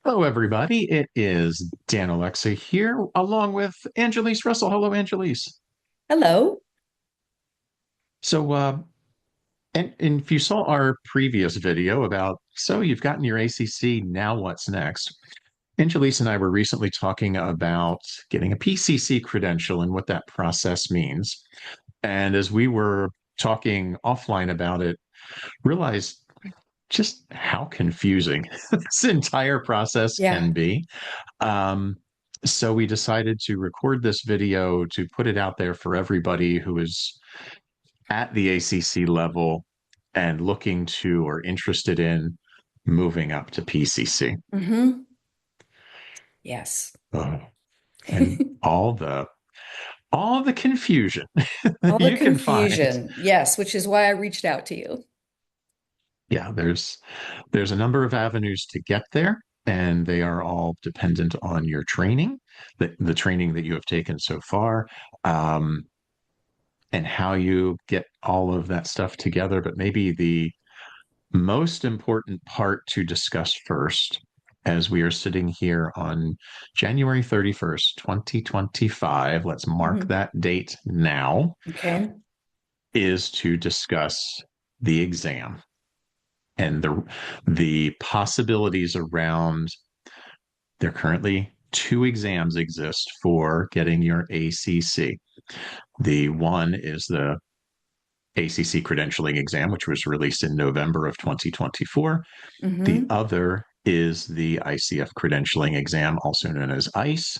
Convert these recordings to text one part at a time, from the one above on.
Hello, everybody. It is Dan Alexa here, along with Angelese Russell. Hello, Angelese. Hello. So, and if you saw our previous video about, so you've gotten your ACC, now what's next? Angelese and I were recently talking about getting a PCC credential and what that process means. And as we were talking offline about it, realized just how confusing this entire process Yeah. can be. Um, so we decided to record this video to put it out there for everybody who is at the ACC level and looking to or interested in moving up to PCC. Mm-hmm. Yes. Oh, and all the confusion All the you can find. confusion. Yes, which is why I reached out to you. Yeah, there's a number of avenues to get there, and they are all dependent on your training, the training that you have taken so far. Um, and how you get all of that stuff together. But maybe the most important part to discuss first, as we are sitting here on January 31st, 2025, let's mark Hmm. that date now, Okay. is to discuss the exam and the possibilities around. There currently two exams exist for getting your ACC. The one is the ACC credentialing exam, which was released in November of 2024. The Mm-hmm. other is the ICF credentialing exam, also known as ICE,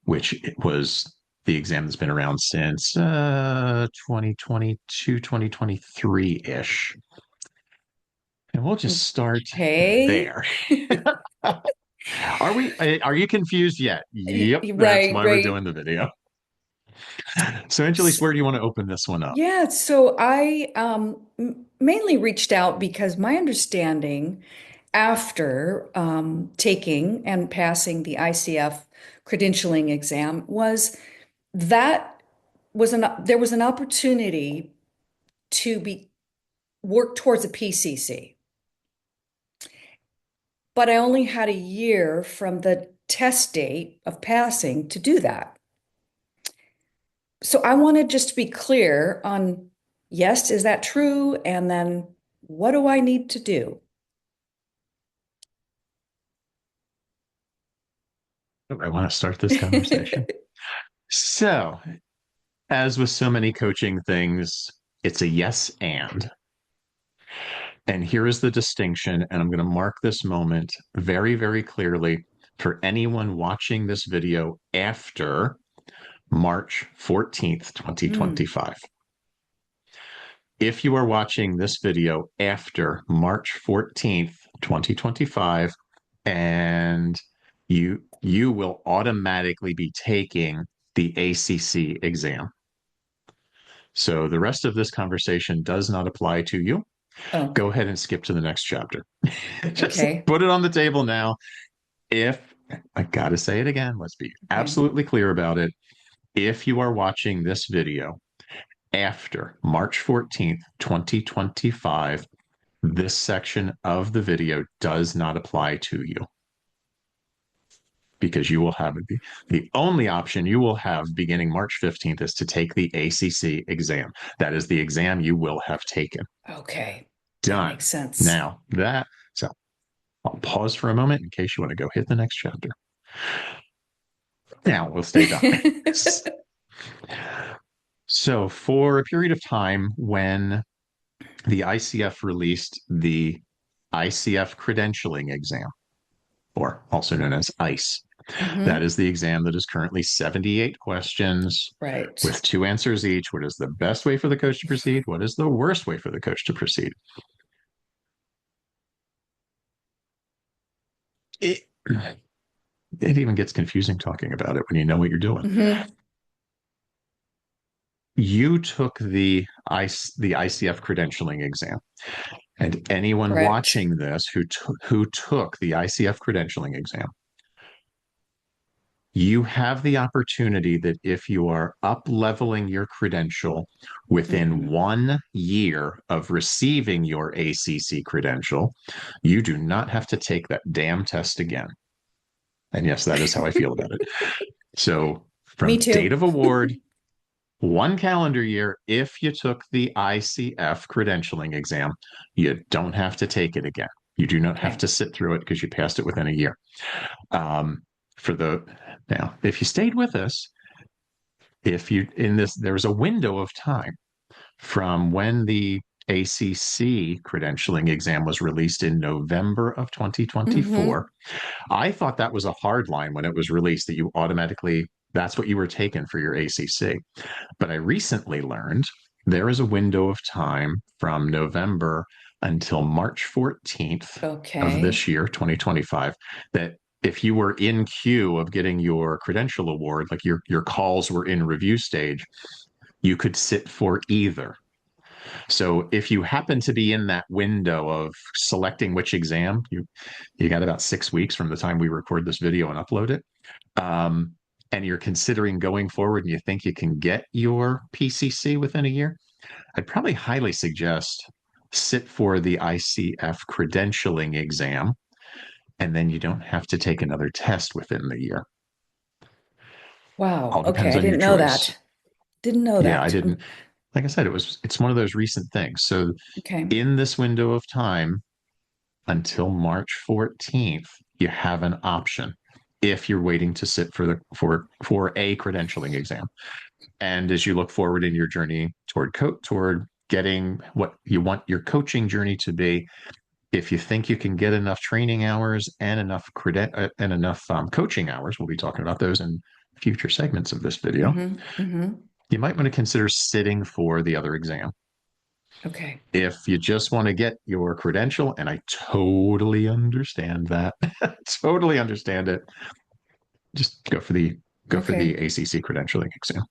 which was the exam that's been around since 2022, 2023-ish. And we'll just start Okay. there. Are you confused yet? Yep, that's Right, why we're right. doing the video. So, Angelis, S- where do you want to open this one up? Yeah, so I mainly reached out because my understanding after taking and passing the ICF credentialing exam was that there was an opportunity to be work towards a PCC. But I only had a year from the test date of passing to do that. So I wanted just to be clear on, yes, is that true? And then what do I need to do? I want to start this conversation. So, as with so many coaching things, it's a yes and. And here is the distinction. And I'm going to mark this moment very, very clearly for anyone watching this video after March 14th, Mm, 2025. If you are watching this video after March 14th, 2025, and you will automatically be taking the ACC exam. So the rest of this conversation does not apply to you. oh, Go ahead and skip to the next chapter. Just okay. put it on the table now. If I got to say it again, let's be Okay. absolutely clear about it. If you are watching this video after March 14th, 2025, this section of the video does not apply to you because you will have the only option you will have beginning March 15th is to take the ACC exam. That is the exam you will have taken. Okay. That Done. makes sense. Now that, so I'll pause for a moment in case you want to go hit the next chapter. Now we'll stay done. So, for a period of time when the ICF released the ICF credentialing exam, or also known as ICE, that Hmm. is the exam that is currently 78 questions Right. with two answers each. What is the best way for the coach to proceed? What is the worst way for the coach to proceed? It, it even gets confusing talking about it when you know what you're doing. Hmm. You took the ICF credentialing exam, and anyone Correct. watching this who took the ICF credentialing exam, you have the opportunity that if you are up leveling your credential within Hmm. 1 year of receiving your ACC credential, you do not have to take that damn test again. And yes, that is how I feel about it. So Me from date too. of award, 1 calendar year, if you took the ICF credentialing exam, you don't have to take it again. You do not have Okay. to sit through it because you passed it within a year. Um, for the Now, if you stayed with us, if you in this, there was a window of time from when the ACC credentialing exam was released in November of Hmm. 2024. I thought that was a hard line when it was released that you automatically, that's what you were taking for your ACC. But I recently learned there is a window of time from November until March 14th of Okay. this year, 2025, that if you were in queue of getting your credential award, like your calls were in review stage, you could sit for either. So if you happen to be in that window of selecting which exam, you got about 6 weeks from the time we record this video and upload it. Um, and you're considering going forward and you think you can get your PCC within a year, I'd probably highly suggest sit for the ICF credentialing exam, and then you don't have to take another test within the year. Wow. All Okay. depends I on your didn't know choice. that. Didn't know Yeah, I that. didn't, like I said, it's one of those recent things. So Okay. in this window of time until March 14th, you have an option if you're waiting to sit for a credentialing exam. And as you look forward in your journey toward getting what you want your coaching journey to be, if you think you can get enough training hours and enough coaching hours, we'll be talking about those in future segments of this video. Hmm. Hmm. You might want to consider sitting for the other exam. Okay. If you just want to get your credential, and I totally understand that, totally understand it, just go for the Okay. ACC credentialing exam.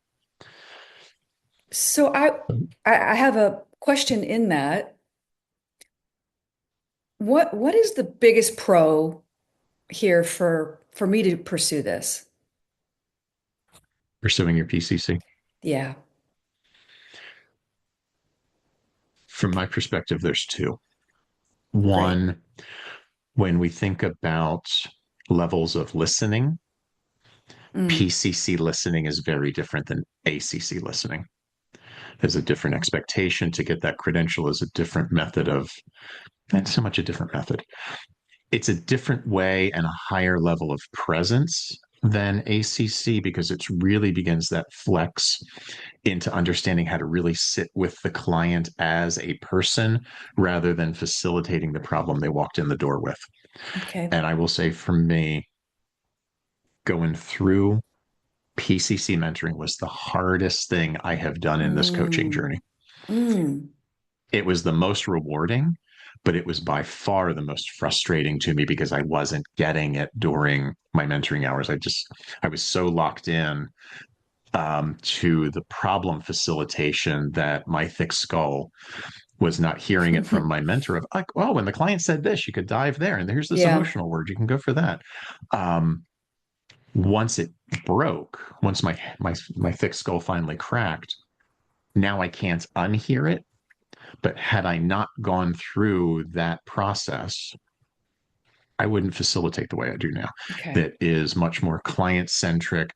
So I have a question in that. What is the biggest pro here for me to pursue this? Pursuing your PCC. Yeah. From my perspective, there's two. Great. One, when we think about levels of listening, Mm. PCC listening is very different than ACC listening. There's a different expectation to get that credential, is a different method of, not so much a different method. It's a different way and a higher level of presence than ACC because it really begins that flex into understanding how to really sit with the client as a person rather than facilitating the problem they walked in the door with. Okay. And I will say for me, going through PCC mentoring was the hardest thing I have done in this coaching Mm. journey. Mm. It was the most rewarding, but it was by far the most frustrating to me because I wasn't getting it during my mentoring hours. I was so locked in to the problem facilitation that my thick skull was not hearing it from my mentor of like, oh, when the client said this, you could dive there, and here's this Yeah. emotional word, you can go for that. Um, Once it broke, once my thick skull finally cracked, now I can't unhear it. But had I not gone through that process, I wouldn't facilitate the way I do now. Okay. That is much more client centric,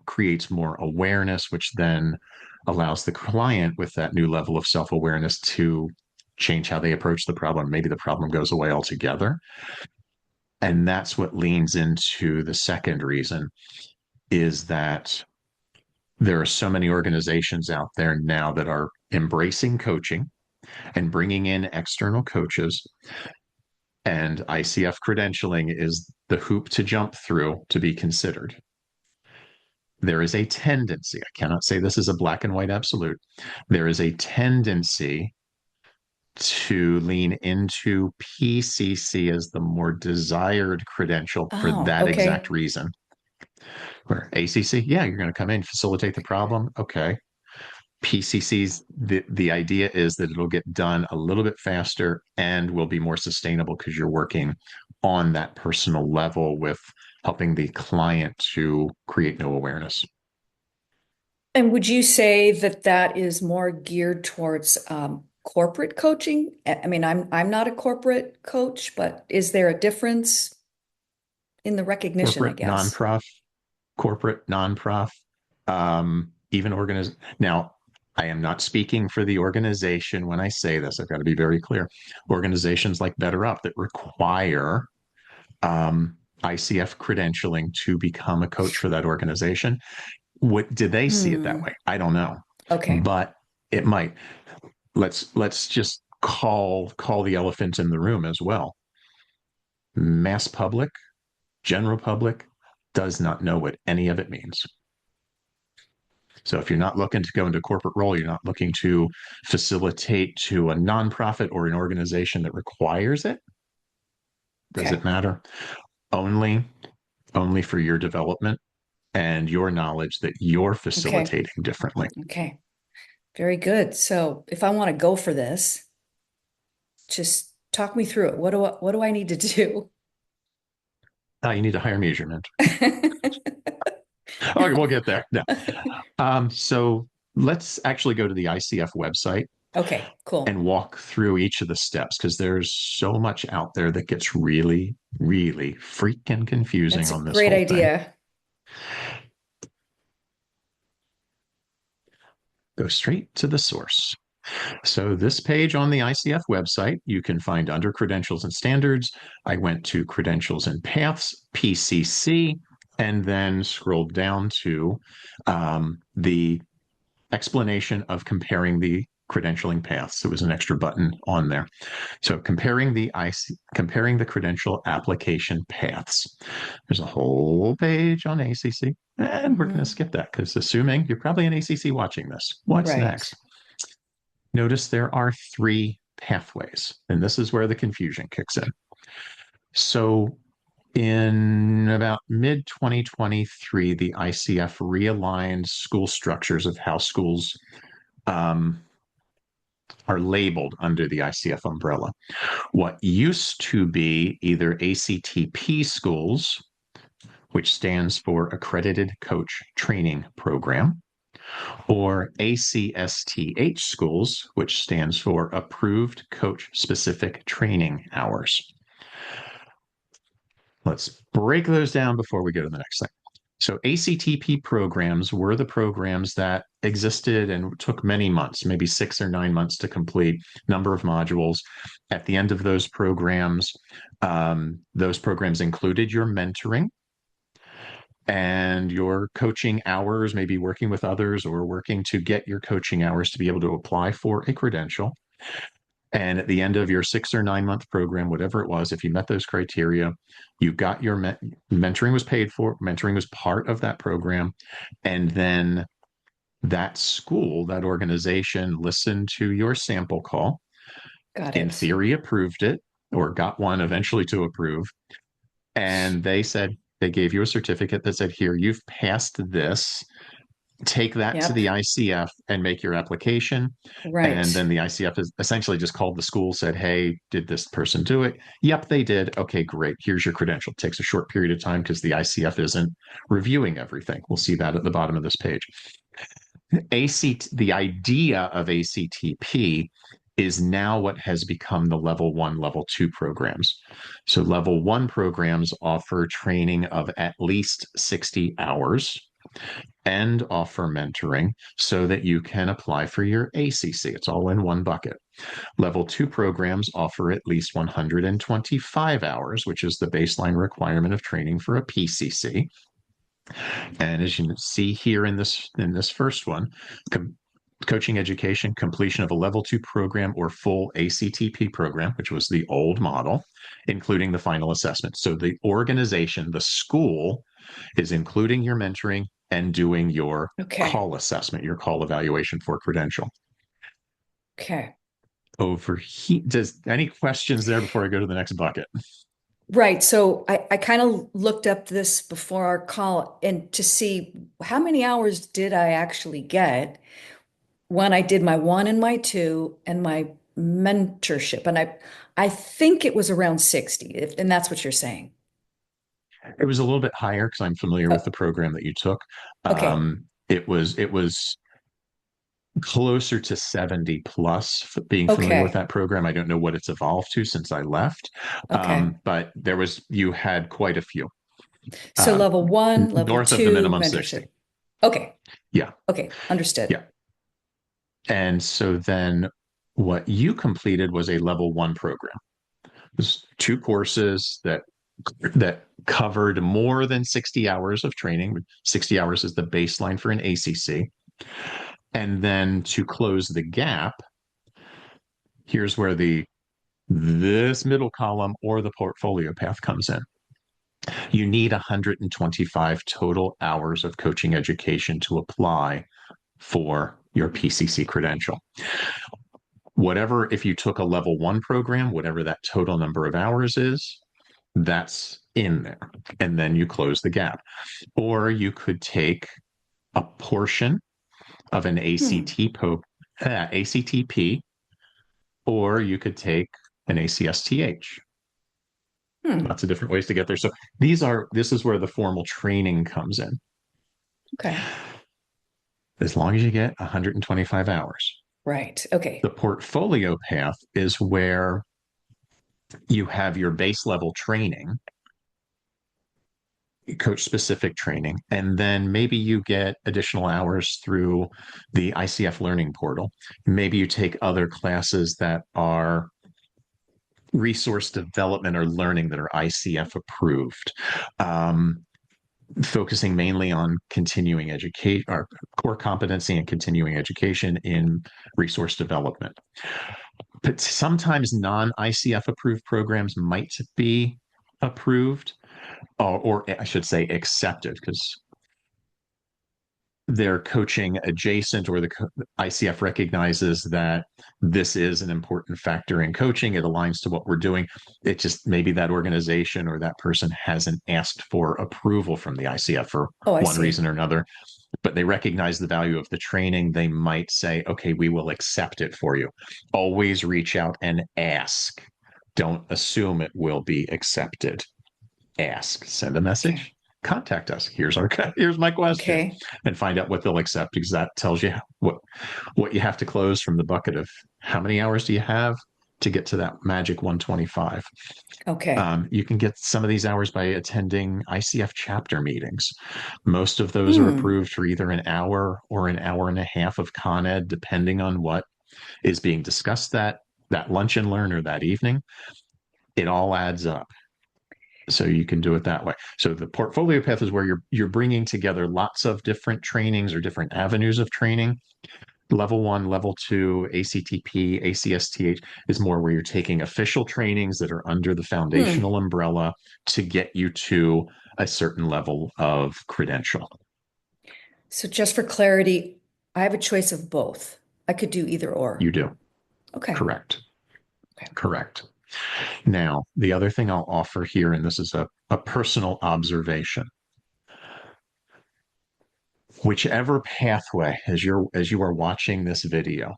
creates more awareness, which then allows the client with that new level of self awareness to change how they approach the problem. Maybe the problem goes away altogether. And that's what leans into the second reason is that there are so many organizations out there now that are embracing coaching and bringing in external coaches. And ICF credentialing is the hoop to jump through to be considered. There is a tendency, I cannot say this is a black and white absolute, there is a tendency to lean into PCC as the more desired credential for Oh, that exact okay. reason. Where ACC, yeah, you're going to come in, facilitate the problem. Okay. PCCs, the idea is that it'll get done a little bit faster and will be more sustainable because you're working on that personal level with helping the client to create no awareness. And would you say that that is more geared towards corporate coaching? I mean, I'm not a corporate coach, but is there a difference? in the recognition, I corporate, guess. nonprof, even organize. Now, I am not speaking for the organization when I say this. I've got to be very clear. Organizations like Better Up that require ICF credentialing to become a coach for that organization. What did they see it that Hmm. way? I don't know, Okay. but it might. Let's just call the elephant in the room as well. Mass public, general public, does not know what any of it means. So if you're not looking to go into a corporate role, you're not looking to facilitate to a nonprofit or an organization that requires it, does it Okay. matter? Only only for your development and your knowledge that you're Okay. facilitating differently. Okay. Very good. So if I want to go for this, just talk me through it. What do I need to do? You need a higher measurement. Okay, we'll get there. No. So let's actually go to the ICF website Okay, cool. and walk through each of the steps because there's so much out there that gets really, really freaking confusing That's a on this great whole thing. idea. Go straight to the source. So, this page on the ICF website, you can find under credentials and standards. I went to credentials and paths, PCC, and then scrolled down to the explanation of comparing the credentialing paths. There was an extra button on there. So comparing the credential application paths. There's a whole page on ACC, and we're going to Hmm. skip that because assuming you're probably an ACC watching this. What's Right. next? Notice there are three pathways, and this is where the confusion kicks in. So in about mid 2023, the ICF realigned school structures of how schools um, are labeled under the ICF umbrella. What used to be either ACTP schools, which stands for Accredited Coach Training Program, or ACSTH schools, which stands for Approved Coach Specific Training Hours. Let's break those down before we go to the next thing. So ACTP programs were the programs that existed and took many months, maybe 6 or 9 months to complete, number of modules. At the end of those programs included your mentoring and your coaching hours, maybe working with others or working to get your coaching hours to be able to apply for a credential. And at the end of your 6 or 9 month program, whatever it was, if you met those criteria, you got your mentoring was paid for, mentoring was part of that program. And then that school, that organization listened to your sample call, Got in it. theory, approved it or got one eventually to approve. And they said, they gave you a certificate that said, here, you've passed this. Take that to Yep. the ICF and make your application. And Right. then the ICF is essentially just called the school, said, hey, did this person do it? Yep, they did. Okay, great. Here's your credential. It takes a short period of time because the ICF isn't reviewing everything. We'll see that at the bottom of this page. The idea of ACTP is now what has become the level one, level two programs. So, level one programs offer training of at least 60 hours and offer mentoring so that you can apply for your ACC. It's all in one bucket. Level two programs offer at least 125 hours, which is the baseline requirement of training for a PCC. And as you see here in this first one, coaching education, completion of a level two program or full ACTP program, which was the old model, including the final assessment. So the organization, the school, is including your mentoring and doing your Okay. call assessment, your call evaluation for credential. Okay. Does any questions there before I go to the next bucket? Right. So I kind of looked up this before our call and to see how many hours did I actually get when I did my one and my two and my mentorship. And I think it was around 60, and that's what you're saying. It was a little bit higher because I'm familiar with Oh, the program that you took. okay. It was closer to 70 plus being familiar with Okay. that program. I don't know what it's evolved to since I left. Okay. But you had quite a few. So level one, level north of the two, minimum 60. mentorship. Okay. Yeah. Okay. Understood. Yeah. And so then what you completed was a level one program. It was two courses that covered more than 60 hours of training. 60 hours is the baseline for an ACC. And then to close the gap, here's where this middle column or the portfolio path comes in. You need 125 total hours of coaching education to apply for your PCC credential. Whatever, if you took a level one program, whatever that total number of hours is, that's in there. And then you close the gap. Or you could take a portion of an Hmm. ACTP, or you could take an ACSTH. Hmm. Lots of different ways to get there. So this is where the formal training comes in. Okay. As long as you get 125 hours. Right. Okay. The portfolio path is where you have your base level training, coach specific training, and then maybe you get additional hours through the ICF learning portal. Maybe you take other classes that are resource development or learning that are ICF approved. Focusing mainly on continuing education or core competency and continuing education in resource development. But sometimes non-ICF approved programs might be approved, or I should say accepted, because they're coaching adjacent, or the ICF recognizes that this is an important factor in coaching. It aligns to what we're doing. It just maybe that organization or that person hasn't asked for approval from the ICF for Oh, I one see. reason or another, but they recognize the value of the training. They might say, okay, we will accept it for you. Always reach out and ask. Don't assume it will be accepted. Ask, send a Okay. message, contact us. Here's my question, Okay. and find out what they'll accept, because that tells you what you have to close from the bucket of how many hours do you have to get to that magic 125. Okay. You can get some of these hours by attending ICF chapter meetings. Most of those are Hmm. approved for either an hour or an hour and a half of Con Ed, depending on what is being discussed that lunch and learn or that evening. It all adds up, so you can do it that way. So the portfolio path is where you're bringing together lots of different trainings or different avenues of training. Level one, level two, ACTP, ACSTH is more where you're taking official trainings that are under the Hmm. foundational umbrella to get you to a certain level of credential. So just for clarity, I have a choice of both. I could do either or. You do. Okay. Correct. Okay. Correct. Now, the other thing I'll offer here, and this is a personal observation, whichever pathway, as you are watching this video,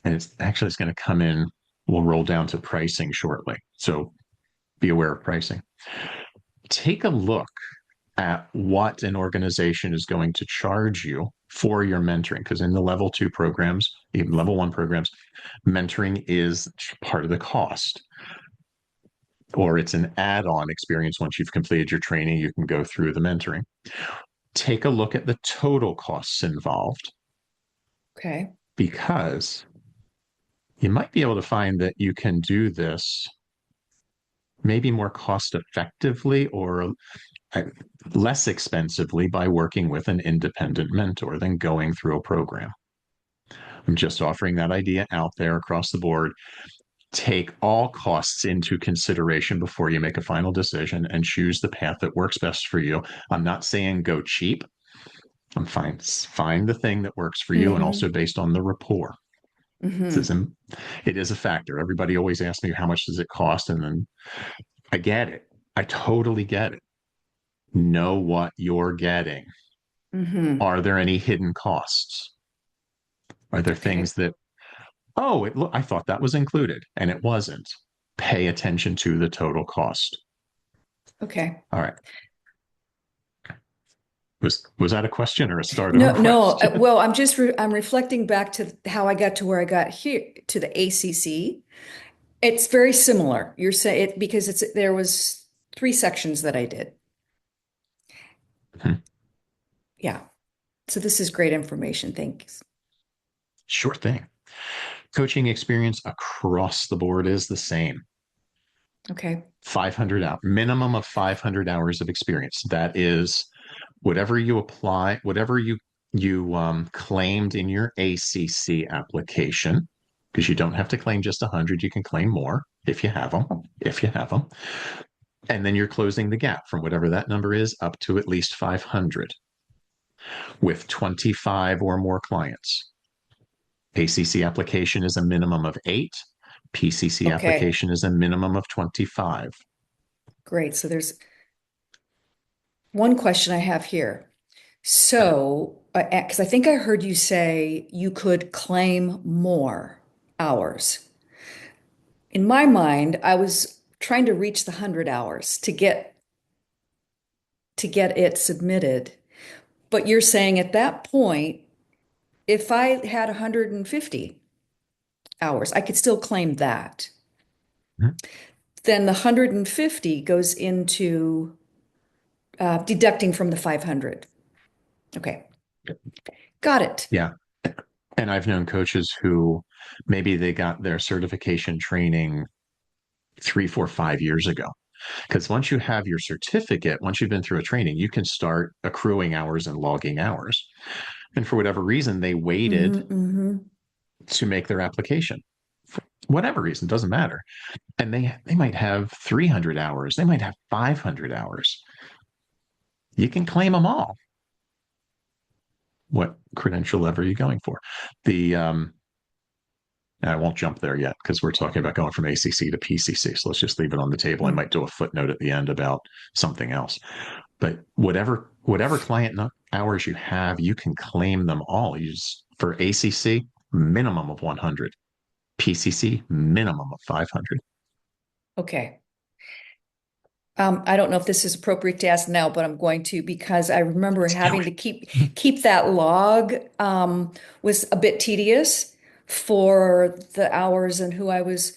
and it's going to come in, we'll roll down to pricing shortly, so be aware of pricing. Take a look at what an organization is going to charge you for your mentoring, because in the level two programs, even level one programs, mentoring is part of the cost, or it's an add-on experience. Once you've completed your training, you can go through the mentoring. Take a look at the total costs involved, Okay. because you might be able to find that you can do this maybe more cost effectively or less expensively by working with an independent mentor than going through a program. I'm just offering that idea out there across the board. Take all costs into consideration before you make a final decision and choose the path that works best for you. I'm not saying go cheap. I'm fine. Find the thing that works for you, and also Mm-hmm. based on the rapport. Mm-hmm. It is a factor. Everybody always asks me, how much does it cost? And then I get it. I totally get it. Know what you're getting. Mm-hmm. Are there any hidden costs? Are there Okay. things that, oh, I thought that was included and it wasn't? Pay attention to the total cost. Okay. All right. Was that a question or a start of a No, no. question? Well, I'm reflecting back to how I got to where I got here to the ACC. It's very similar. You're saying it because there was three sections that I did. Mhm. Yeah. So this is great information. Thanks. Sure thing. Coaching experience across the board is the same. Okay. 500 hours, minimum of 500 hours of experience. That is whatever you apply, whatever you claimed in your ACC application, because you don't have to claim just 100, you can claim more if you have them, if you have them. And then you're closing the gap from whatever that number is up to at least 500 with 25 or more clients. ACC application is a minimum of 8. PCC Okay. application is a minimum of 25. Great. So there's one question I have here. So, because I think I heard you say you could claim more hours. In my mind, I was trying to reach the 100 hours to get it submitted. But you're saying at that point, if I had 150 hours, I could still claim that. Then the 150 goes into deducting from the 500. Okay, got it. Yeah. And I've known coaches who maybe they got their certification training 3, 4, 5 years ago. Because once you have your certificate, once you've been through a training, you can start accruing hours and logging hours. And for whatever reason, they waited Mm-hmm. to make their application. For whatever reason, doesn't matter. And they might have 300 hours, they might have 500 hours. You can claim them all. What credential level are you going for? The I won't jump there yet because we're talking about going from ACC to PCC. So let's just leave it on the table. I might do a footnote at the end about something else. But whatever client hours you have, you can claim them all. You just, for ACC, minimum of 100. PCC, minimum of 500. Okay. I don't know if this is appropriate to ask now, but I'm going to because I remember Let's do having to it. keep that log was a bit tedious for the hours and who I was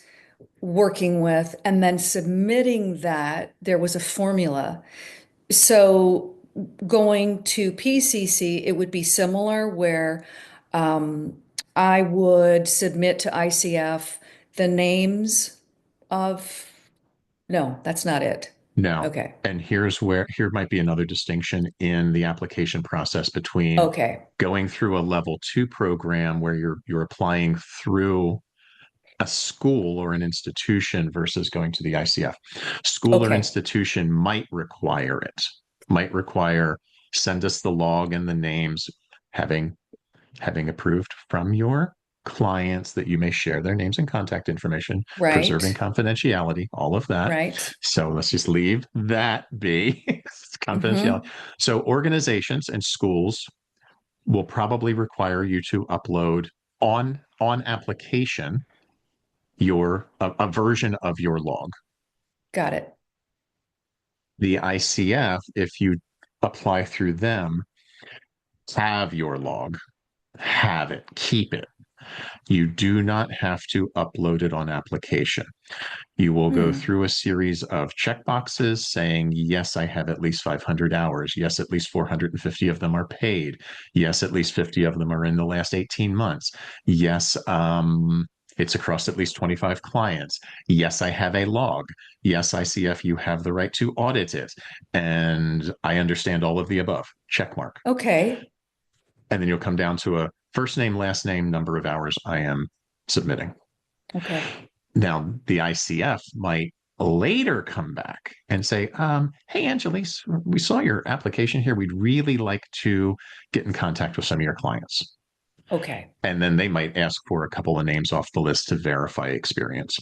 working with, and then submitting that there was a formula. So going to PCC, it would be similar where um, I would submit to ICF the names of, no, that's not it. No. Okay. And here might be another distinction in the application process between Okay. going through a level 2 program where you're applying through a school or an institution versus going to the ICF. School or Okay. institution might require send us the log and the names, having approved from your clients that you may share their names and contact information, preserving Right. confidentiality, all of that. Right. So let's just leave that be. It's confidentiality. Mm-hmm. So organizations and schools will probably require you to upload on application a version of your log. Got it. The ICF, if you apply through them, have your log, have it, keep it. You do not have to upload it on application. You will go Hmm. through a series of checkboxes saying, yes, I have at least 500 hours. Yes, at least 450 of them are paid. Yes, at least 50 of them are in the last 18 months. Yes, it's across at least 25 clients. Yes, I have a log. Yes, ICF, you have the right to audit it. And I understand all of the above. Check mark. Okay. And then you'll come down to a first name, last name, number of hours I am submitting. Okay. Now, the ICF might later come back and say, hey, Angelese, we saw your application here. We'd really like to get in contact with some of your clients. Okay. And then they might ask for a couple of names off the list to verify experience.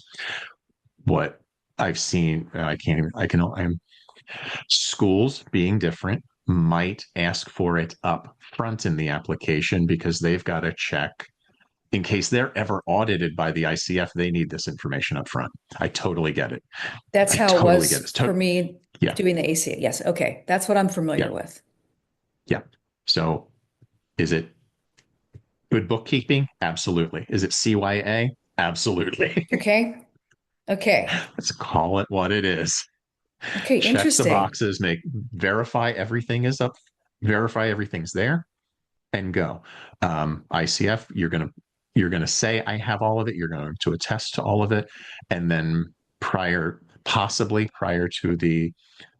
What I've seen, I'm schools being different might ask for it up front in the application because they've got to check in case they're ever audited by the ICF, they need this information up front. I totally get it. That's I how it totally get was it. for me Yeah, doing the ACA. Yes. Okay. That's what I'm yeah, familiar with. yeah. So is it good bookkeeping? Absolutely. Is it CYA? Absolutely. Okay. Okay. Let's call it what it is. Okay, Check the interesting. boxes, make verify everything is up, verify everything's there, and go. ICF, you're gonna say I have all of it. You're going to attest to all of it, and then possibly prior to the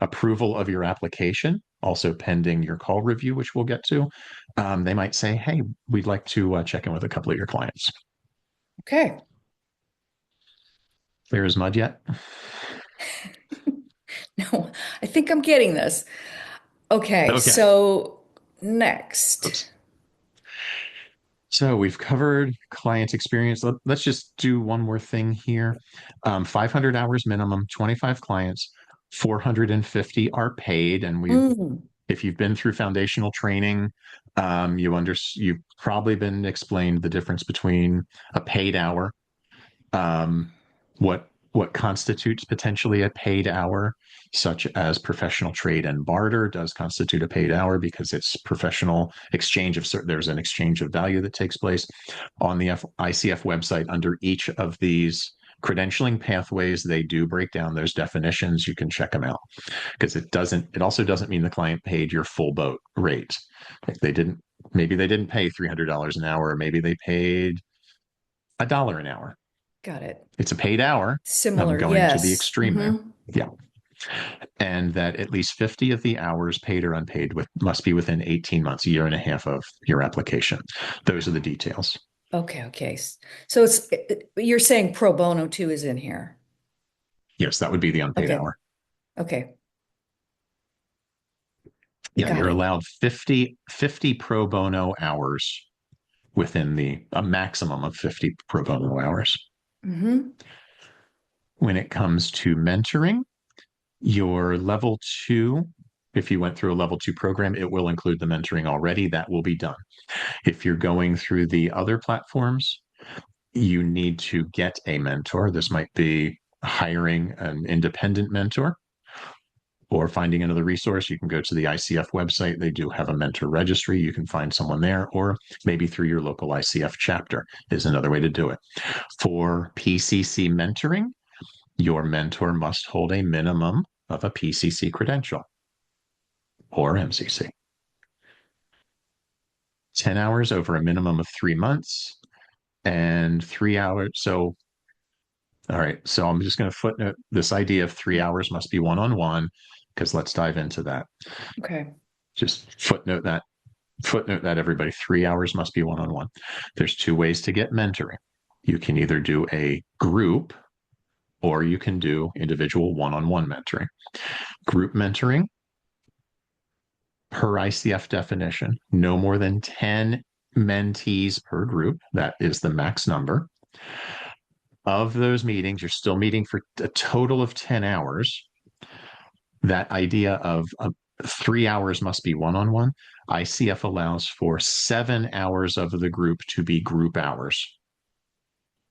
approval of your application, also pending your call review, which we'll get to, they might say, "Hey, we'd like to check in with a couple of your clients." Okay. Clear as mud yet? No, I think I'm getting this. Okay, Okay. so next. Oops. So we've covered client experience. Let's just do one more thing here. 500 hours minimum, 25 clients, 450 are paid. And Mm, if you've been through foundational training, you've probably been explained the difference between a paid hour, um, what constitutes potentially a paid hour, such as professional trade and barter does constitute a paid hour because it's professional exchange of there's an exchange of value that takes place on the ICF website under each of these credentialing pathways. They do break down those definitions. You can check them out because it also doesn't mean the client paid your full boat rate. If they didn't, maybe they didn't pay $300 an hour, or maybe they paid $1 an hour. got it. It's a paid hour. I'm Similar, going to the yes. extreme there. Yeah. And that at least 50 of the hours, paid or unpaid, must be within 18 months, a year and a half of your application. Those are the details. Okay, okay. So you're saying pro bono too is in here. Yes, that would be the unpaid Okay, hour. okay, Yeah, got you're it. allowed 50 pro bono hours within a maximum of 50 pro bono hours. Hmm. When it comes to mentoring, your level two, if you went through a level two program, it will include the mentoring already. That will be done. If you're going through the other platforms, you need to get a mentor. This might be hiring an independent mentor or finding another resource. You can go to the ICF website. They do have a mentor registry. You can find someone there, or maybe through your local ICF chapter is another way to do it. For PCC mentoring, your mentor must hold a minimum of a PCC credential or MCC. 10 hours over a minimum of 3 months and 3 hours. So, all right. So I'm just going to footnote this idea of 3 hours must be one on one, because let's dive into that. Okay. Just footnote that everybody. 3 hours must be one on one. There's two ways to get mentoring. You can either do a group or you can do individual one on one mentoring. Group mentoring, per ICF definition, no more than 10 mentees per group. That is the max number. Of those meetings, you're still meeting for a total of 10 hours. That idea of 3 hours must be one on one. ICF allows for 7 hours of the group to be group hours,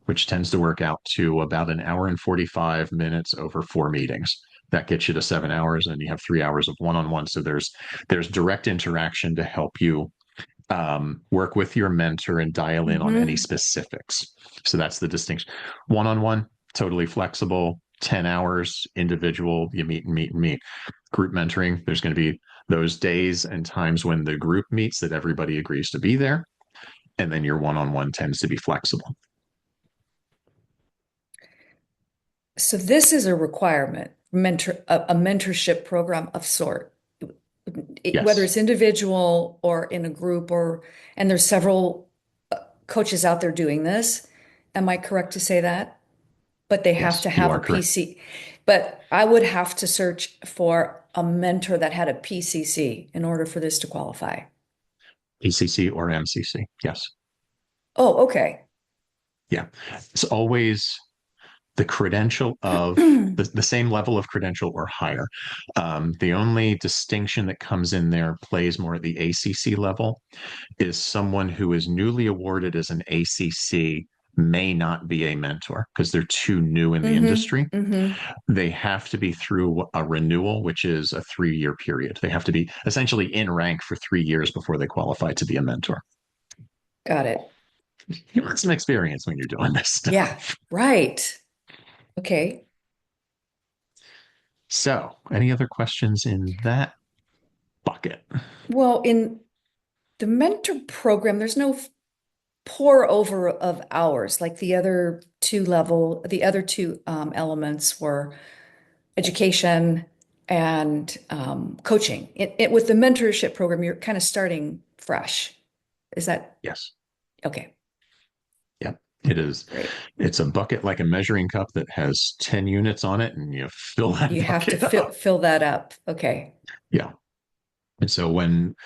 which tends to work out to about an hour and 45 minutes over 4 meetings. That gets you to 7 hours, and you have 3 hours of one on one. So there's direct interaction to help you work with your mentor and dial in on any Hmm. specifics. So that's the distinction. One on one, totally flexible. 10 hours individual, you meet and meet and meet. Group mentoring, there's going to be those days and times when the group meets that everybody agrees to be there. And then your one on one tends to be flexible. So this is a requirement, a mentorship program of sort, whether Yes. it's individual or in a group and there's several coaches out there doing this. Am I correct to say that? But they have Yes, to you have a are correct. PC. But I would have to search for a mentor that had a PCC in order for this to qualify. PCC or MCC. Yes. Oh, okay. Yeah. It's always the credential of the same level of credential or higher. The only distinction that comes in there, plays more at the ACC level, is someone who is newly awarded as an ACC may not be a mentor because they're too new in the Hmm. industry. Hmm. They have to be through a renewal, which is a 3-year period. They have to be essentially in rank for 3 years before they qualify to be a mentor. Got it. You want some experience when you're doing this Yeah, stuff. right. Okay. So, any other questions in that bucket? Well, in the mentor program, there's no pour over of hours like the other two elements were education and coaching. With the mentorship program, you're kind of starting fresh. Is that Yes. okay? Yep. It is. Great. It's a bucket like a measuring cup that has 10 units on it, and you fill that You have to bucket up. fill that up. Okay. Yeah. And so when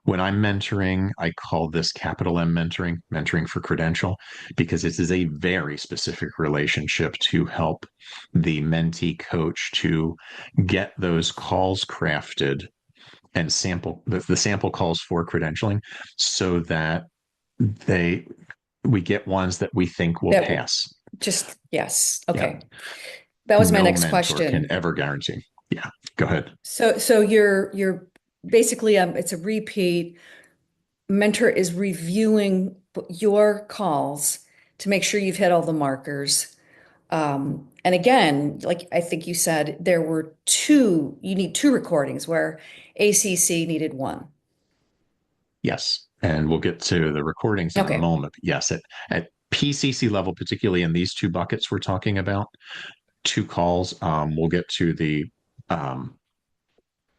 I'm mentoring, I call this capital M mentoring, mentoring for Credential, because it is a very specific relationship to help the mentee coach to get those calls crafted and sample the sample calls for credentialing so that they we get ones that we think will That will pass. just, yes. Yeah. Okay. That was my No next mentor can question. ever guarantee. Yeah. Go ahead. So you're basically it's a repeat. Mentor is reviewing your calls to make sure you've hit all the markers. And again, like I think you said, you need two recordings where ACC needed one. Yes. And we'll get to the recordings in a Okay. moment. But yes, at PCC level, particularly in these two buckets we're talking about, two calls, we'll get to the um,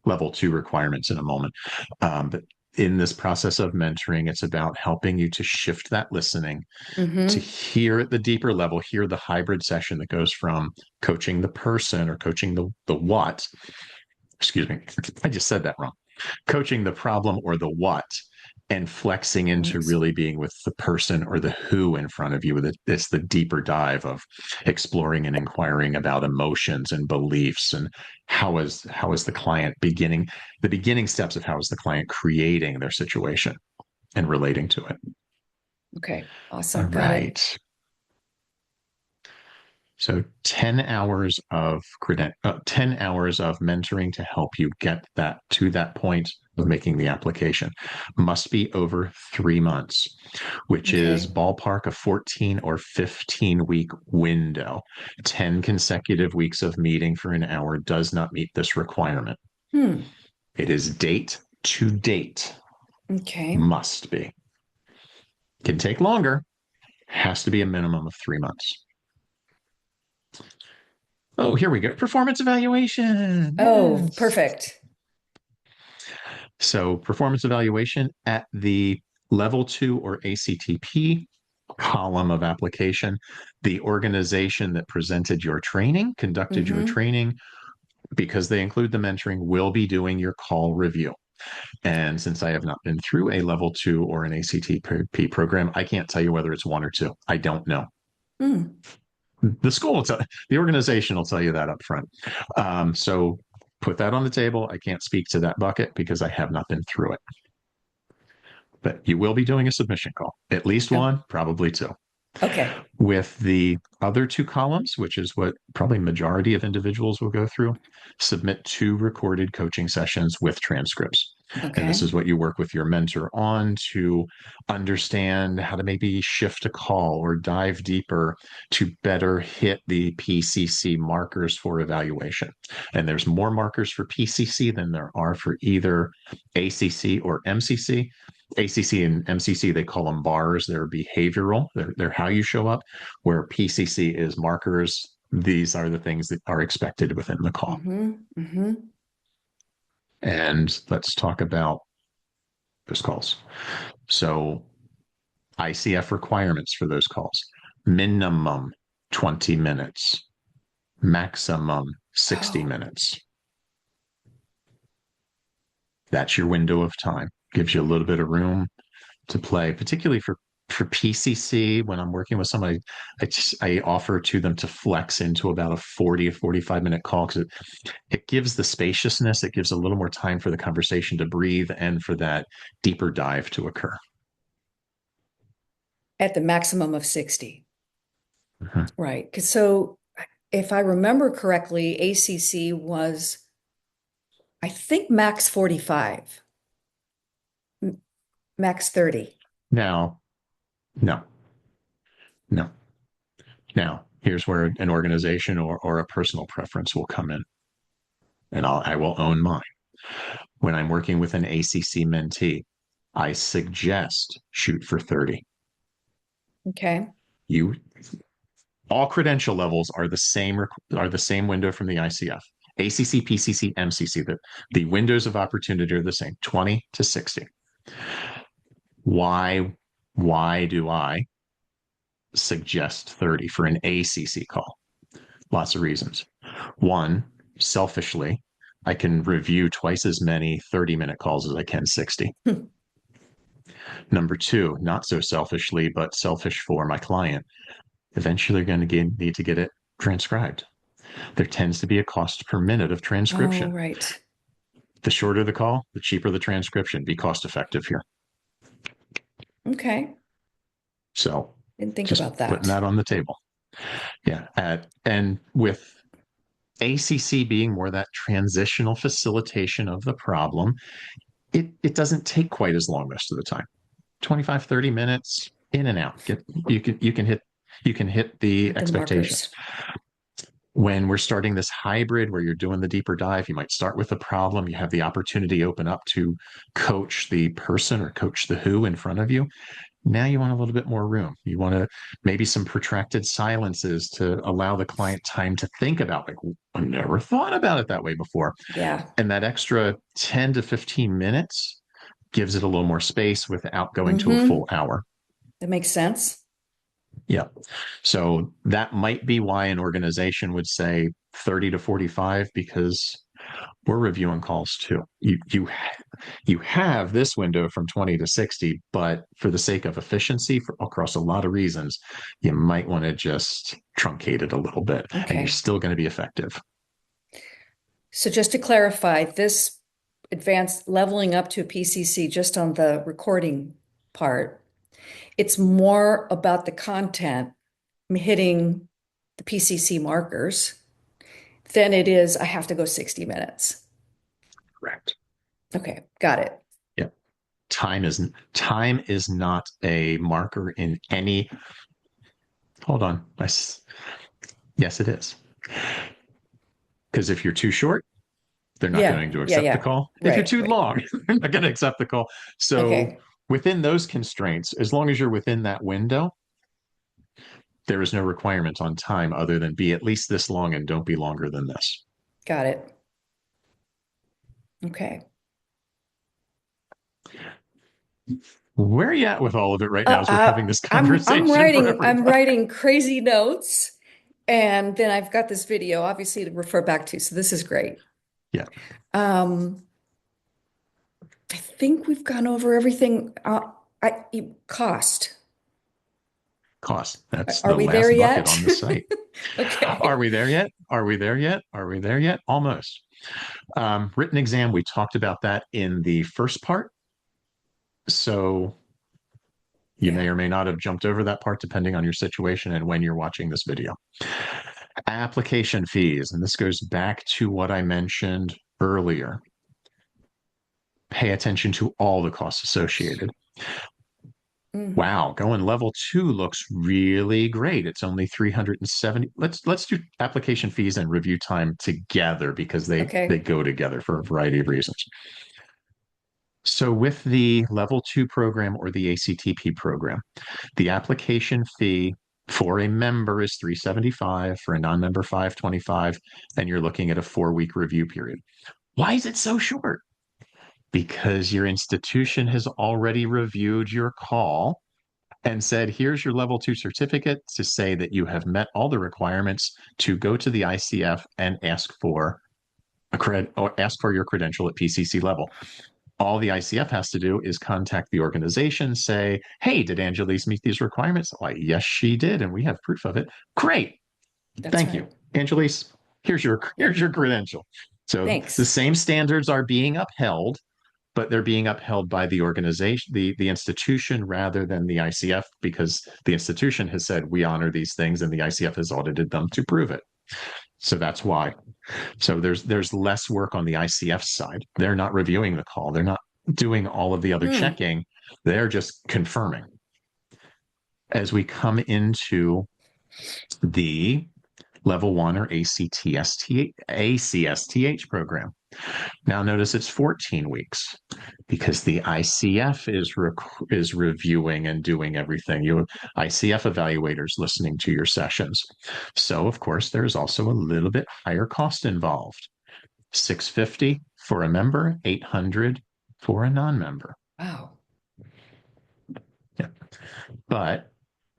level two requirements in a moment. But in this process of mentoring, it's about helping you to shift that listening to Mm-hmm. hear at the deeper level, hear the hybrid session that goes from coaching the person or coaching the what. Excuse me, I just said that wrong. Coaching the problem or the what and flexing into Thanks. really being with the person or the who in front of you. It's the deeper dive of exploring and inquiring about emotions and beliefs and how is the client beginning the beginning steps of how is the client creating their situation and relating to it. Okay. All Awesome. Got it. right. So 10 hours of 10 hours of mentoring to help you get that to that point of making the application must be over 3 months, which is Okay. ballpark a 14 or 15-week window. 10 consecutive weeks of meeting for an hour does not meet this requirement. Hmm. It is date to date, Okay. must be. Can take longer, has to be a minimum of 3 months. Oh, here we go. Performance evaluation. Oh, Yes. perfect. So, performance evaluation at the level two or ACTP column of application, the organization that presented your training, conducted your Mm-hmm. training, because they include the mentoring, will be doing your call review. And since I have not been through a level two or an ACTP program, I can't tell you whether it's one or two. I don't know. Hmm. The school will tell, the organization will tell you that up front. So put that on the table. I can't speak to that bucket because I have not been through it. But you will be doing a submission call, at least Oh, one, probably two. okay. With the other two columns, which is what probably majority of individuals will go through, submit two recorded coaching sessions with transcripts. And this Okay. is what you work with your mentor on to understand how to maybe shift a call or dive deeper to better hit the PCC markers for evaluation. And there's more markers for PCC than there are for either ACC or MCC. ACC and MCC, they call them bars. They're behavioral. They're how you show up, where PCC is markers. These are the things that are expected within the call. Mm-hmm. Mm-hmm. And let's talk about those calls. So ICF requirements for those calls: minimum 20 minutes, maximum 60 Oh. minutes. That's your window of time. Gives you a little bit of room to play, particularly for PCC. When I'm working with somebody, I offer to them to flex into about a 40 or 45-minute call because it gives the spaciousness. It gives a little more time for the conversation to breathe and for that deeper dive to occur. At the maximum of 60. Mhm. Right. 'Cause so if I remember correctly, ACC was, I think, max 45, max 30. Now, no, no. Now, here's where an organization or a personal preference will come in. and I will own mine. When I'm working with an ACC mentee, I suggest shoot for 30. Okay. You all credential levels are the same window from the ICF. ACC, PCC, MCC, the windows of opportunity are the same, 20 to 60. Why do I suggest 30 for an ACC call? Lots of reasons. One, selfishly, I can review twice as many 30-minute calls as I can 60. Hmm. Number two, not so selfishly, but selfish for my client. Eventually, they're going to need to get it transcribed. There tends to be a cost per minute of Oh, transcription. right. The shorter the call, the cheaper the transcription. Be cost effective here. Okay. So Didn't think just about putting that. that on the table. Yeah. And with ACC being more that transitional facilitation of the problem, it doesn't take quite as long most of the time. 25, 30 minutes in and out. You can hit the The expectations. markers. When we're starting this hybrid where you're doing the deeper dive, you might start with a problem. You have the opportunity open up to coach the person or coach the who in front of you. Now you want a little bit more room. You want to maybe some protracted silences to allow the client time to think about, like, I never thought about it that way before. Yeah. And that extra 10 to 15 minutes gives it a little more space without going to a Mm-hmm. full hour. That makes sense. Yeah. So that might be why an organization would say 30 to 45, because we're reviewing calls too. You have this window from 20 to 60, but for the sake of efficiency, across a lot of reasons, you might want to just truncate it a little bit, and you're Okay. still going to be effective. So just to clarify, this advanced leveling up to a PCC just on the recording part, it's more about the content hitting the PCC markers than it is I have to go 60 minutes. Correct. Okay, got it. Yeah. Time is not a marker in any. Hold on. Yes, it is. Because if you're too short, they're not Yeah, going to yeah, accept the yeah. call. If you're Right, too right. long, they're not going to accept the call. So Okay, within those constraints, as long as you're within that window, there is no requirement on time other than be at least this long and don't be longer than this. got it. Okay. Where are you at with all of it right now as we're having this I'm conversation for writing everybody? crazy notes, and then I've got this video obviously to refer back to. So this is great. Yeah, Um, I think we've gone over everything. Cost. cost. That's Are the we there last bucket yet? on the site. Are Okay. we there yet? Are we there yet? Are we there yet? Almost. Written exam, we talked about that in the first part. So you may Yeah. or may not have jumped over that part depending on your situation and when you're watching this video. Application fees, and this goes back to what I mentioned earlier. Pay attention to all the costs associated. Mm. Wow, going level 2 looks really great. It's only 370. Let's do application fees and review time together because they Okay. go together for a variety of reasons. So with the level 2 program or the ACTP program, the application fee for a member is 375, for a non-member 525, and you're looking at a 4-week review period. Why is it so short? Because your institution has already reviewed your call and said, here's your level 2 certificate to say that you have met all the requirements to go to the ICF and ask for ask for your credential at PCC level. All the ICF has to do is contact the organization, say, hey, did Angelese meet these requirements? Like, yes, she did, and we have proof of it. Great. That's Thank you. right. Angelese, here's your credential. So the Thanks. same standards are being upheld, but they're being upheld by the organization, the institution, rather than the ICF, because the institution has said we honor these things and the ICF has audited them to prove it. So that's why. So there's less work on the ICF side. They're not reviewing the call. They're not doing all of the other Hmm. checking. They're just confirming. As we come into the level one or ACSTH program. Now notice it's 14 weeks because the ICF is reviewing and doing everything. You ICF evaluators listening to your sessions. So of course there's also a little bit higher cost involved. 650 for a member, 800 for a non-member. Wow. Yeah. But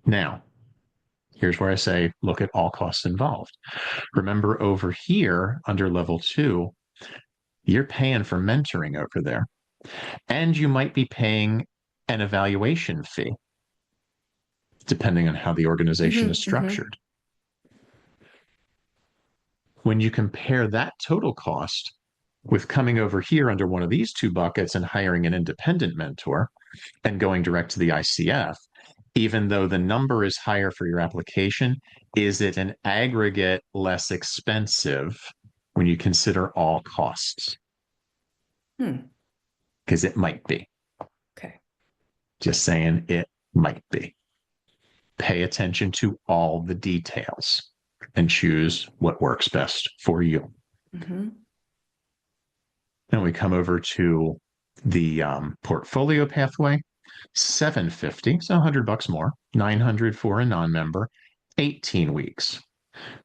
now here's where I say look at all costs involved. Remember over here under level 2, you're paying for mentoring over there. And you might be paying an evaluation fee, depending on how the organization is Mm-hmm, mm-hmm. structured. When you compare that total cost with coming over here under one of these two buckets and hiring an independent mentor and going direct to the ICF, even though the number is higher for your application, is it an aggregate less expensive when you consider all costs? Hmm. Because it might be. Okay. Just saying it might be. Pay attention to all the details and choose what works best for you. Mm-hmm. Then we come over to the portfolio pathway, 750, so $100 more, 900 for a non-member, 18 weeks.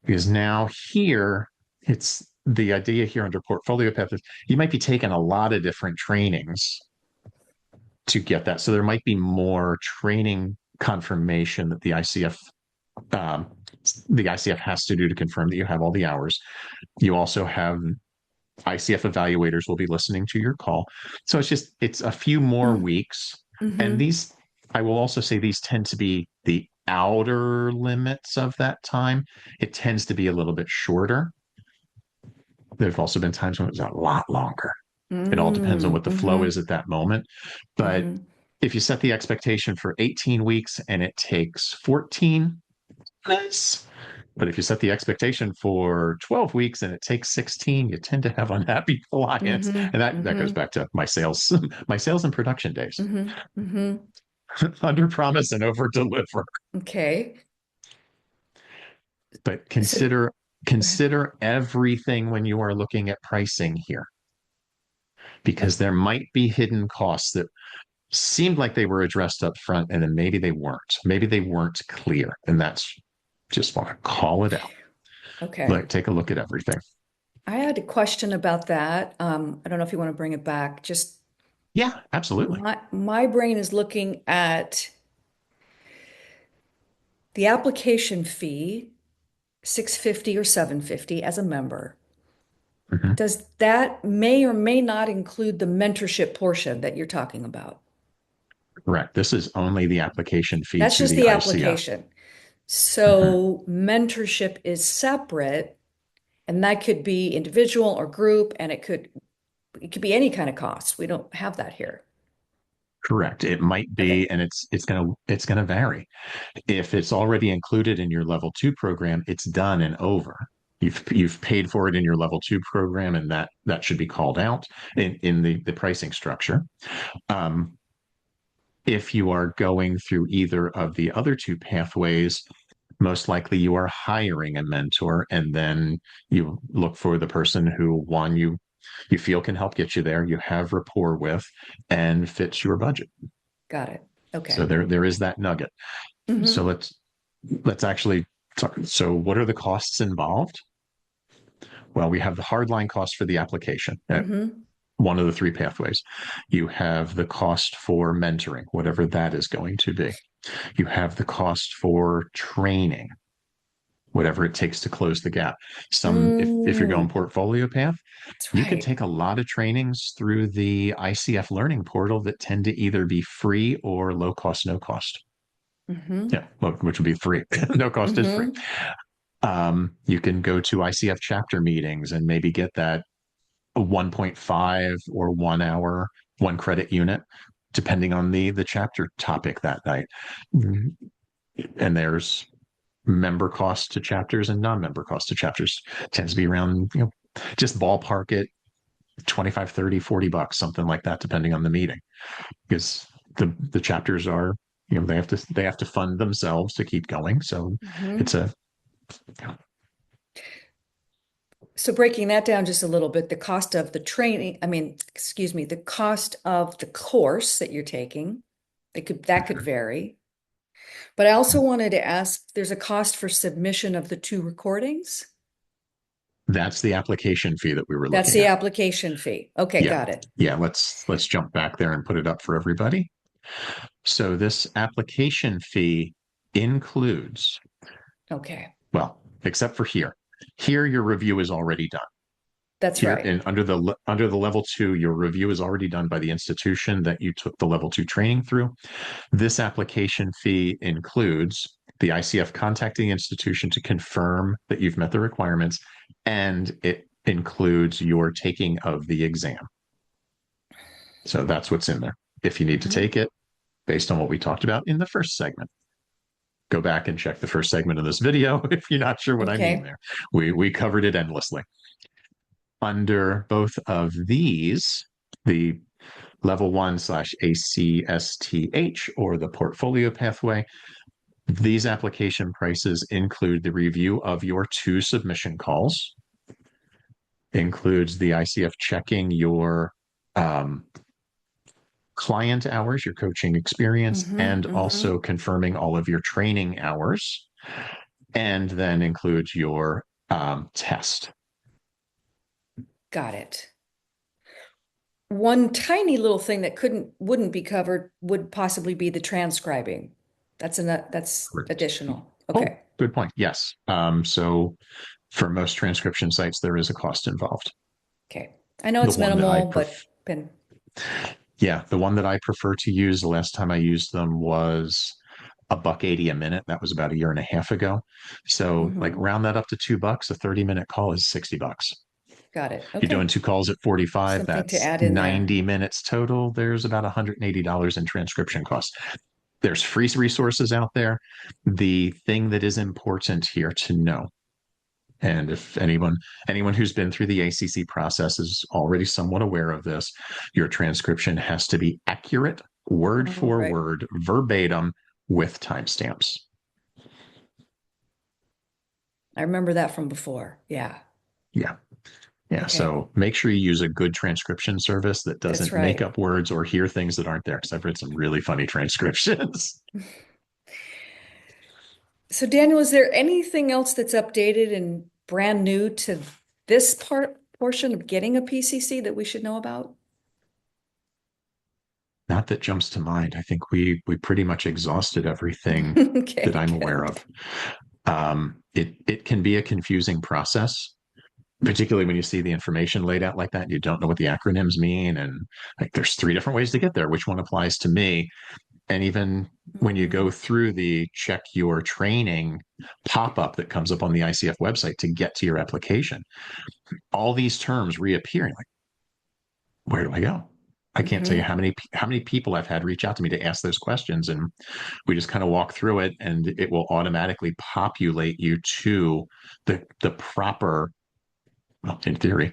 Because now here, it's the idea here under portfolio path is you might be taking a lot of different trainings to get that. So there might be more training confirmation that um, the ICF has to do to confirm that you have all the hours. You also have ICF evaluators will be listening to your call. So it's a few more weeks. And Mm-hmm. these, I will also say these tend to be the outer limits of that time. It tends to be a little bit shorter. There've also been times when it was a lot longer. It all depends on what the flow Mm-hmm. is at that moment. But Mm-hmm. if you set the expectation for 18 weeks and it takes 14, nice. But if you set the expectation for 12 weeks and it takes 16, you tend to have unhappy clients. Mm-hmm. And that goes Mm-hmm. back to my sales, my sales and production days. Mm-hmm. Mm-hmm. Under promise and over deliver. Okay. But So, go ahead. consider everything when you are looking at pricing here, Oh, because there might be hidden costs that seemed like they were addressed up front and then maybe they weren't. Maybe they weren't clear. And that's just want to call it out. okay. Look, take a look at everything. I had a question about that. I don't know if you want to bring it back. Just Yeah, absolutely. my brain is looking at the application fee, 650 or 750 as a member. Mhm. Does that may or may not include the mentorship portion that you're talking about? Correct. This is only the application fee That's to just the the ICF. application. Mhm. So mentorship is separate, and that could be individual or group, and it could be any kind of cost. We don't have that here. Correct. It might Okay. be, and it's gonna vary. If it's already included in your level 2 program, it's done and over. You've paid for it in your level 2 program, and that should be called out in the pricing structure. Um, if you are going through either of the other two pathways, most likely you are hiring a mentor, and then you look for the person who one you feel can help get you there, you have rapport with, and fits your budget. Got it. So Okay. there is that nugget. So Mm-hmm. let's actually talk. So what are the costs involved? Well, we have the hardline cost for the application at Mm-hmm. one of the three pathways. You have the cost for mentoring, whatever that is going to be. You have the cost for training, whatever it takes to close the gap. If you're going Mm, portfolio path, that's you could right. take a lot of trainings through the ICF learning portal that tend to either be free or low cost, no cost. Mm-hmm. Yeah, which would be free. No cost is free. Mm-hmm. You can go to ICF chapter meetings and maybe get that 1.5 or 1 hour, one credit unit, depending on the chapter topic that night. And there's member cost to chapters and non-member cost to chapters. It tends to be around, just ballpark it 25, 30, $40, something like that, depending on the meeting. Because the chapters are, they have to fund themselves to keep going. So Mm-hmm. it's a So breaking that down just a little bit, the cost of the training, I mean, excuse me, the cost of the course that you're taking, that could vary. But I also wanted to ask, there's a cost for submission of the two recordings? That's the application fee that we were That's looking the at. application fee. Okay, Yeah. got it. Yeah, let's jump back there and put it up for everybody. So this application fee includes, Okay, well, except for here. Here your review is already done. that's Here right. and under the level 2, your review is already done by the institution that you took the level 2 training through. This application fee includes the ICF contacting the institution to confirm that you've met the requirements, and it includes your taking of the exam. So that's what's in there. If you need to Mhm. take it, based on what we talked about in the first segment, go back and check the first segment of this video if you're not sure what I mean Okay. there. We covered it endlessly. Under both of these, the level 1 slash ACSTH or the portfolio pathway, these application prices include the review of your 2 submission calls, includes the ICF checking your um, client hours, your coaching experience, Mm-hmm, and mm-hmm. also confirming all of your training hours, and then includes your test. Got it. One tiny little thing that wouldn't be covered would possibly be the transcribing. That's Correct. additional. Oh, Okay. good point. Yes. So for most transcription sites, there is a cost involved. Okay. I know The it's one that I minimal, prefer, but been yeah, the one that I prefer to use, the last time I used them was $1.80 a minute. That was about a year and a half ago. So like hmm. round that up to $2, a 30-minute call is $60. Got it. You're doing Okay. 2 calls at 45, Something to that's add in there. 90 minutes total. There's about $180 in transcription costs. There's free resources out there. The thing that is important here to know, and if anyone who's been through the ACC process is already somewhat aware of this, your transcription has to be accurate, word Oh, for right. word, verbatim, with timestamps. I remember that from before. Yeah. Yeah. Yeah. Okay. So make sure you use a good transcription service that That's doesn't make right. up words or hear things that aren't there. Because I've read some really funny transcriptions. So Daniel, is there anything else that's updated and brand new to this portion of getting a PCC that we should know about? Not that jumps to mind. I think we pretty much exhausted everything that Okay, I'm aware good. of. It can be a confusing process, particularly when you see the information laid out like that. You don't know what the acronyms mean, and like there's 3 different ways to get there. Which one applies to me? And even when you go Mhm. through the check your training pop up that comes up on the ICF website to get to your application, all these terms reappear. Like, where do I go? I can't tell you Mhm. how many people I've had reach out to me to ask those questions, and we just kind of walk through it, and it will automatically populate you to the proper. Well, in theory,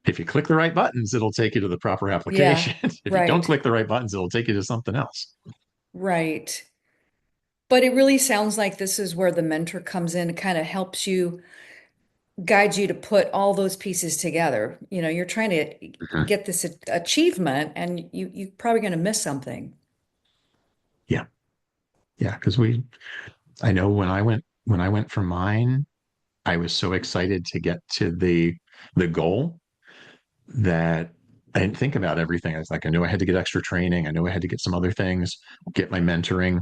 if you click the right buttons, it'll take you to the proper Yeah, application. If you don't right, click the right buttons, it'll take you to something else. right. But it really sounds like this is where the mentor comes in. It kind of helps you, guides you to put all those pieces together. You know, you're trying to Mhm. get this achievement, and you're probably going to miss something. Yeah, yeah, because I know when I went for mine, I was so excited to get to the goal that I didn't think about everything. I was like, I knew I had to get extra training. I knew I had to get some other things, get my mentoring.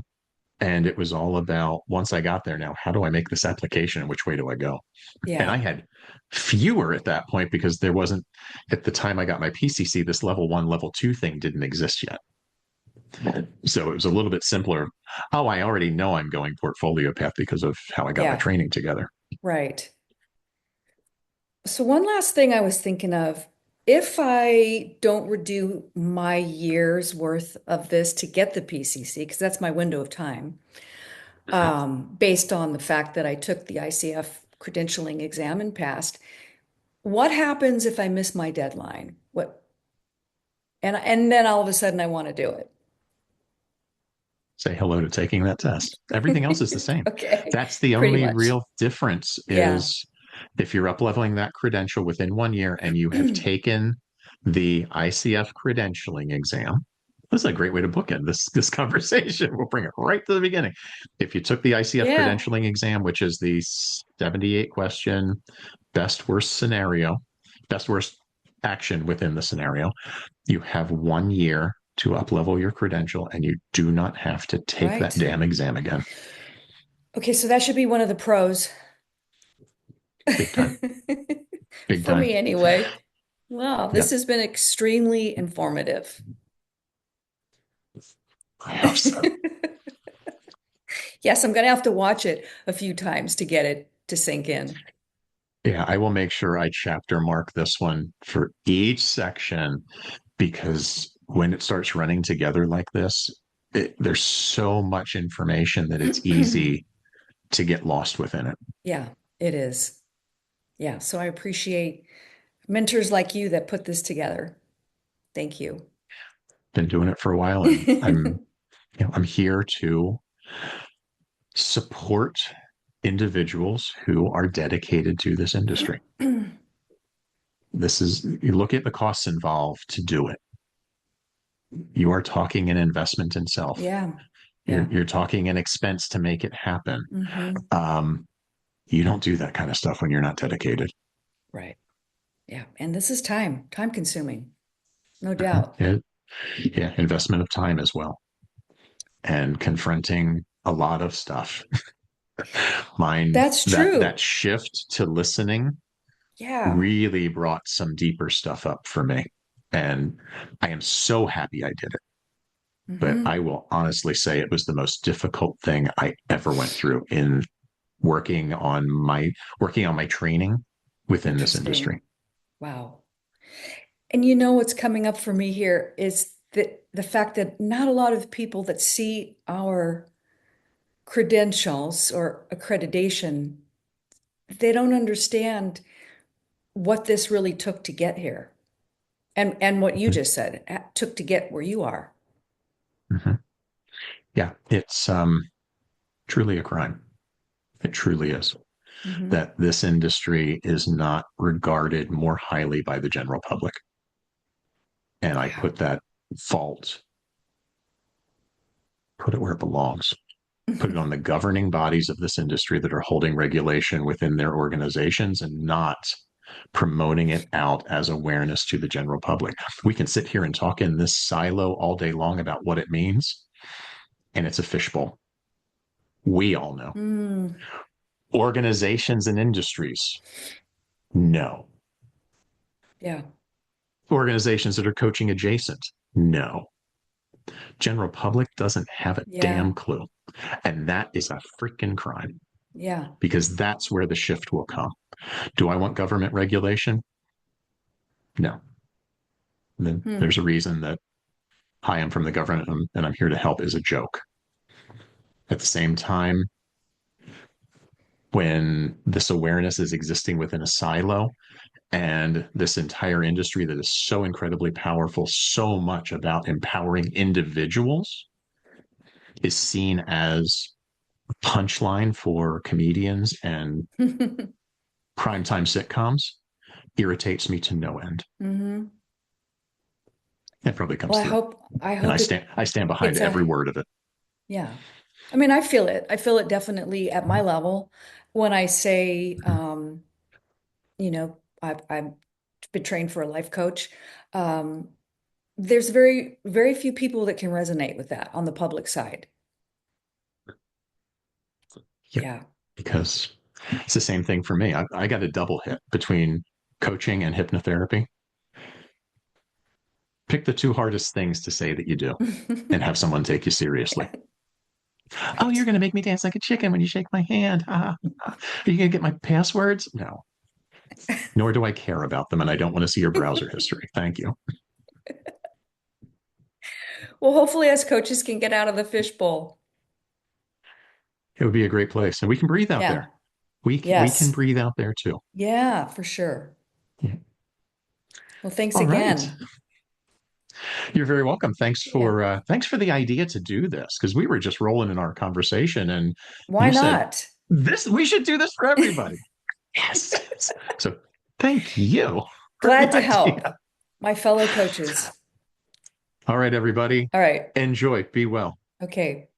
And it was all about once I got there now, how do I make this application and which way do I go? And I Yeah, had fewer at that point because there wasn't, at the time I got my PCC, this level 1, level 2 thing didn't exist yet. So it was a little bit simpler. Oh, I already know I'm going portfolio path because of how I got my yeah, training together. right. So one last thing I was thinking of, if I don't redo my year's worth of this to get the PCC, because that's my window of time, based on the fact that I took the ICF credentialing exam and passed, what happens if I miss my deadline? And then all of a sudden I want to do Say hello to taking that test. Everything else is the it. same. Okay, That's the pretty only much. real difference Yeah, is If you're up leveling that credential within 1 year and you have taken the ICF credentialing exam, this is a great way to bookend this conversation. We'll bring it right to the beginning. If you took the ICF Yeah, credentialing exam, which is the 78 question best worst scenario, best worst action within the scenario, you have 1 year to up level your credential and you do not have to take that right. damn exam again. Okay, so that should be one of the pros. Big time. Big For me time. anyway. Wow, Yeah, this has been extremely informative. I hope so. Yes, I'm going to have to watch it a few times to get it to sink in. Yeah, I will make sure I chapter mark this one for each section because when it starts running together like this, there's so much information that it's easy to get lost within it. Yeah, it is. Yeah, so I appreciate mentors like you that put this together. Thank you. Been doing it for a while, and I'm here to support individuals who are dedicated to this industry. This is you look at the costs involved to do it. You are talking an investment in self. Yeah, You're yeah. you're talking an expense to make it happen. Hmm. Um, you don't do that kind of stuff when you're not dedicated. Right. Yeah. And this is time consuming, no doubt. Yeah, yeah, investment of time as well, and confronting a lot of stuff. Mine That's that true. shift to listening Yeah. really brought some deeper stuff up for me, and I am so happy I did it. But I Hmm. will honestly say it was the most difficult thing I ever went through in working on my training within this industry. Interesting. Wow. And you know what's coming up for me here is that the fact that not a lot of people that see our credentials or accreditation, they don't understand what this really took to get here. And what you just said took to get where you are. Mm-hmm. Yeah, it's truly a crime. It truly is Hmm. that this industry is not regarded more highly by the general public. And I Yeah. put that fault, put it where it belongs. Put it on the governing bodies of this industry that are holding regulation within their organizations and not promoting it out as awareness to the general public. We can sit here and talk in this silo all day long about what it means, and it's a fishbowl. We all know. Mm, Organizations and industries, no. yeah. Organizations that are coaching adjacent, no. General public doesn't have a Yeah. damn clue. And that is a freaking crime Yeah. because that's where the shift will come. Do I want government regulation? No. Then Hmm. there's a reason that hi, I'm from the government and I'm here to help is a joke. At the same time, when this awareness is existing within a silo and this entire industry that is so incredibly powerful, so much about empowering individuals is seen as a punchline for comedians and primetime sitcoms, irritates me to no end. Hmm. It probably comes Well, through. I And hope I stand behind it's every word of it. yeah. I mean, I feel it. I feel it definitely at my level when I say, I've been trained for a life coach. Um, there's very few people that can resonate with that on the public side. Yeah, Yeah. because it's the same thing for me. I got a double hit between coaching and hypnotherapy. Pick the two hardest things to say that you do and have someone take you seriously. Yeah, Oh, you're right. going to make me dance like a chicken when you shake my hand. Are you going to get my passwords? No, nor do I care about them. And I don't want to see your browser history. Thank you. Well, hopefully us coaches can get out of the fishbowl. It would be a great place. And we can breathe out Yeah. there. We can Yes. breathe out there too. Yeah, for sure. Yeah. Well, thanks All right. again. You're very welcome. Yeah. Thanks for the idea to do this because we were just rolling in our conversation and Why you said not? this we should do this for everybody. Yes. So thank you for Glad the to help idea. my fellow coaches. All right, everybody. All right. Enjoy. Be well. Okay.